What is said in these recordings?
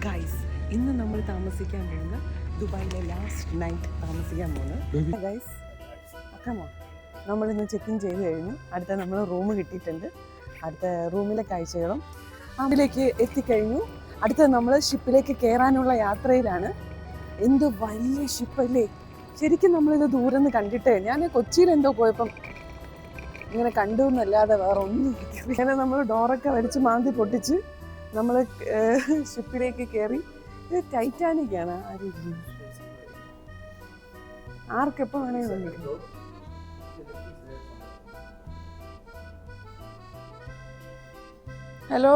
Guys, ഇന്ന് നമ്മൾ താമസിക്കാൻ പോകുന്ന ദുബായിലെ ലാസ്റ്റ് നൈറ്റ് താമസിക്കാൻ പോകുന്നത്. ഗൈസ്, കമോൺ, നമ്മളിന്ന് ചെക്ക് ഇൻ ചെയ്ത് കഴിഞ്ഞു. അടുത്ത നമ്മൾ റൂം കിട്ടിയിട്ടുണ്ട്. അടുത്ത റൂമിലെ കാഴ്ചകളും അതിലേക്ക് എത്തിക്കഴിഞ്ഞു. അടുത്ത നമ്മൾ ഷിപ്പിലേക്ക് കയറാനുള്ള യാത്രയിലാണ്. എന്ത് വലിയ ഷിപ്പല്ലേ! ശരിക്കും നമ്മളിത് ദൂരെ നിന്ന് കണ്ടിട്ടേ, ഞാൻ കൊച്ചിയിൽ എന്തോ പോയപ്പം ഇങ്ങനെ കണ്ടു എന്നല്ലാതെ വേറെ ഒന്നും ഇങ്ങനെ നമ്മൾ ഡോറൊക്കെ വലിച്ച് മാന്തി പൊട്ടിച്ച് നമ്മൾ ഷിപ്പിലേക്ക് കയറി. ഇത് ടൈറ്റാനിക്കാണ്. ആർക്കെപ്പോൾ വേണമെങ്കിൽ വന്നിരിക്കും. Hello,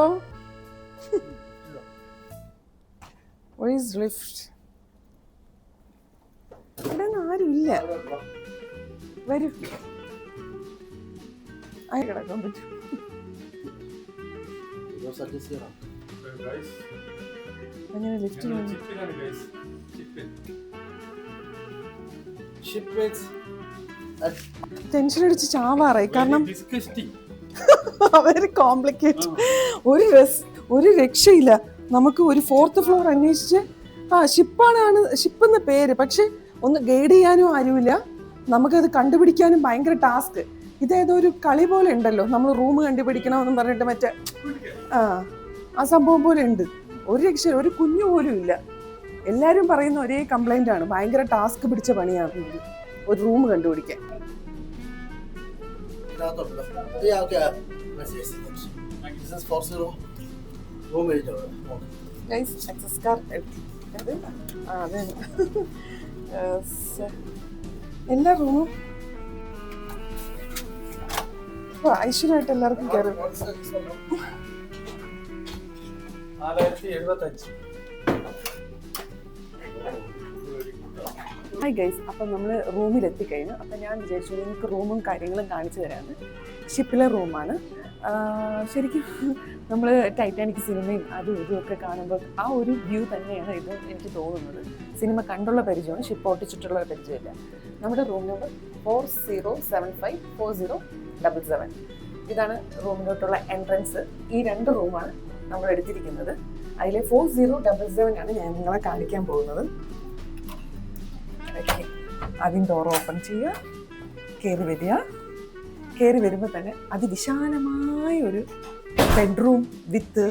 where is lift? ഇവിടെ ആരുമില്ല. വരൂ, ആയി കിടക്കാൻ പറ്റും. അങ്ങനെ ലിഫ്റ്റ് ടെൻഷൻ അടിച്ച് ചാവാറായി. കാരണം വെരി കോംപ്ലിക്കേറ്റ്. ഒരു രക്ഷയില്ല. നമുക്ക് ഒരു 4th ഫ്ലോർ അന്വേഷിച്ച് ഷിപ്പെന്ന പേര്, പക്ഷെ ഒന്ന് ഗൈഡ് ചെയ്യാനും ആരുമില്ല. നമുക്കത് കണ്ടുപിടിക്കാനും ഭയങ്കര ടാസ്ക്. ഇതേതോ ഒരു കളി പോലെ ഉണ്ടല്ലോ, നമ്മൾ റൂം കണ്ടുപിടിക്കണമെന്നും പറഞ്ഞിട്ട് മറ്റേ ആ സംഭവം പോലെ ഉണ്ട്. ഒരു രക്ഷ, ഒരു കുഞ്ഞു പോലും ഇല്ല. എല്ലാവരും പറയുന്ന ഒരേ കംപ്ലൈൻ്റ് ആണ്. ഭയങ്കര ടാസ്ക് പിടിച്ച പണിയാണ് ഒരു റൂം കണ്ടുപിടിക്കാൻ. എല്ലാ റൂമും ഐശ്വര്യമായിട്ട് എല്ലാവർക്കും കയറും. ഹായ് ഗൈസ്, അപ്പം നമ്മൾ റൂമിൽ എത്തിക്കഴിഞ്ഞു. അപ്പം ഞാൻ വിചാരിച്ചു നിങ്ങൾക്ക് റൂമും കാര്യങ്ങളും കാണിച്ചു തരാമെന്ന്. ഷിപ്പിലെ റൂമാണ്. ശരിക്കും നമ്മൾ ടൈറ്റാനിക് സിനിമയും അതും ഇതുമൊക്കെ കാണുമ്പോൾ ആ ഒരു വ്യൂ തന്നെയാണ് ഇത് എനിക്ക് തോന്നുന്നത്. സിനിമ കണ്ടുള്ള പരിചയമാണ്, ഷിപ്പ് ഓട്ടിച്ചിട്ടുള്ള പരിചയമില്ല. നമ്മുടെ റൂം നമ്പർ 40754077. ഇതാണ് റൂമിലോട്ടുള്ള എൻട്രൻസ്. ഈ 2 റൂമാണ് നമ്മൾ എടുത്തിരിക്കുന്നത്. അതിലെ 4077 ആണ് ഞാൻ നിങ്ങളെ കാണിക്കാൻ പോകുന്നത്. അതിൻ്റെ ഡോർ ഓപ്പൺ ചെയ്യുക, കയറി വരിക. കയറി വരുമ്പോൾ തന്നെ അതിവിശാലമായ ഒരു ബെഡ്റൂം വിത്ത്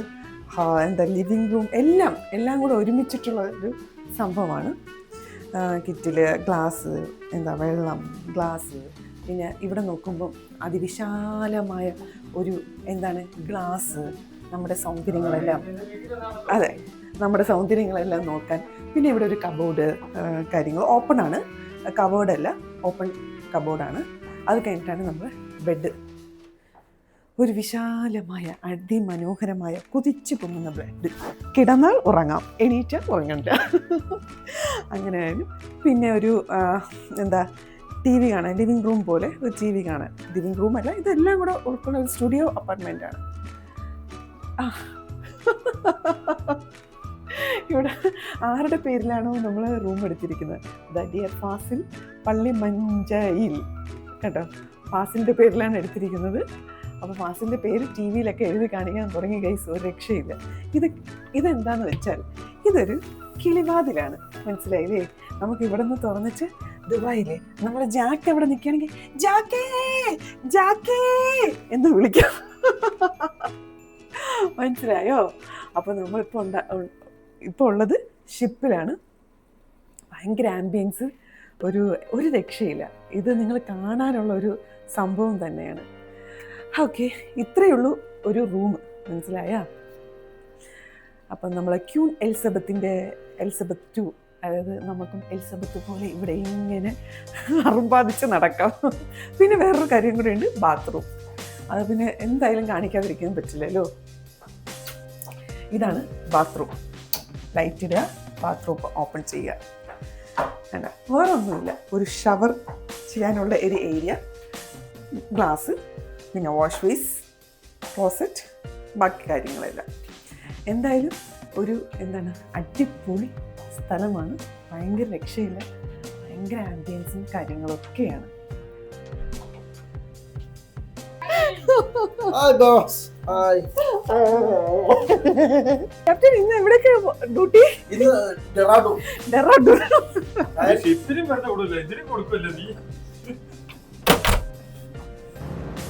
ലിവിങ് റൂം എല്ലാം കൂടെ ഒരുമിച്ചിട്ടുള്ള ഒരു സംഭവമാണ്. കിറ്റില് ഗ്ലാസ്, വെള്ളം, ഗ്ലാസ്. പിന്നെ ഇവിടെ നോക്കുമ്പം അതിവിശാലമായ ഒരു ഗ്ലാസ്. നമ്മുടെ സൗന്ദര്യങ്ങളെല്ലാം നമ്മുടെ സൗന്ദര്യങ്ങളെല്ലാം നോക്കാൻ. പിന്നെ ഇവിടെ ഒരു കബോർഡ്, കാര്യങ്ങൾ ഓപ്പൺ ആണ്, കബോർഡല്ല, ഓപ്പൺ കബോർഡാണ്. അത് കഴിഞ്ഞിട്ടാണ് നമ്മൾ ബെഡ്. ഒരു വിശാലമായ അതിമനോഹരമായ കുതിച്ചു പൊങ്ങുന്ന ബെഡ്. കിടന്നാൽ ഉറങ്ങാം, എണീറ്റാൽ ഉറങ്ങണ്ട. അങ്ങനെയായാലും. പിന്നെ ഒരു TV കാണാൻ, ലിവിങ് റൂം പോലെ ഒരു TV കാണാൻ. ലിവിങ് റൂം അല്ല, ഇതെല്ലാം കൂടെ ഉൾക്കൊള്ള ഒരു സ്റ്റുഡിയോ അപ്പാർട്ട്മെൻ്റ് ആണ്. ഇവിടെ ആരുടെ പേരിലാണോ നമ്മൾ റൂം എടുത്തിരിക്കുന്നത്, ഡിയർ ഫാസിൽ പള്ളിമഞ്ചയിൽ, കേട്ടോ, ഫാസിലിൻ്റെ പേരിലാണ് എടുത്തിരിക്കുന്നത്. അപ്പോൾ ഫാസിലിൻ്റെ പേര് TV-യിലൊക്കെ എഴുതി കാണിക്കാൻ തുടങ്ങി ഗൈസ്, ഒരു രക്ഷയില്ല. ഇതെന്താന്ന് വെച്ചാൽ ഇതൊരു കിളിവാതിലാണ്. മനസ്സിലായില്ലേ? നമുക്ക് ഇവിടെ നിന്ന് തുറന്നിട്ട് ദുബായിലെ നമ്മൾ ജാക്ക് എവിടെ നിൽക്കുകയാണെങ്കിൽ ജാക്കേ എന്ന് വിളിക്കാം. മനസ്സിലായോ? അപ്പോൾ നമ്മളിപ്പോൾ ഉള്ളത് ഷിപ്പിലാണ്. ഭയങ്കര ആംബിയൻസ്, ഒരു രക്ഷയില്ല. ഇത് നിങ്ങൾ കാണാനുള്ള ഒരു സംഭവം തന്നെയാണ്. ഓക്കെ, ഇത്രയേ ഉള്ളൂ ഒരു റൂം. മനസ്സിലായാ? അപ്പം നമ്മൾ ക്യൂൻ എലിസബത്ത് 2, അതായത് നമുക്കും എലിസബത്ത് പോലെ ഇവിടെ ഇങ്ങനെ അറുമ്പാദിച്ച് നടക്കാം. പിന്നെ വേറൊരു കാര്യം കൂടെ ഉണ്ട്, ബാത്റൂം. അത് പിന്നെ എന്തായാലും കാണിക്കാതിരിക്കാൻ പറ്റില്ലല്ലോ. ഇതാണ് ബാത്റൂം. ലൈറ്റ് ഇടുക, ബാത്റൂം ഓപ്പൺ ചെയ്യുക. വേറെ ഒന്നുമില്ല, ഒരു ഷവർ ചെയ്യാനുള്ള ഒരു ഏരിയ, ഗ്ലാസ്, പിന്നെ വാഷ് ബേസ്, ക്ലോസറ്റ്, ബാക്കി കാര്യങ്ങളെല്ലാം. എന്തായാലും ഒരു അടിപൊളി സ്ഥലമാണ്. ഭയങ്കര രക്ഷയില്ല, ഭയങ്കര ആംബിയൻസും കാര്യങ്ങളൊക്കെയാണ്. Hi, boss. Hi. ക്യാപ്റ്റൻ ഇന്ന് എവിടേക്ക് ഡ്യൂട്ടി? ഇത് ഡെറാഡൂൺ. ഡെറാഡൂൺ. ഷിപ്പിനും വെറുതെ കൊടുക്കില്ല, ഇതിനും കൊടുക്കില്ല നീ.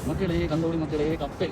മക്കളെ കണ്ടോളി മക്കളെ കപ്പൽ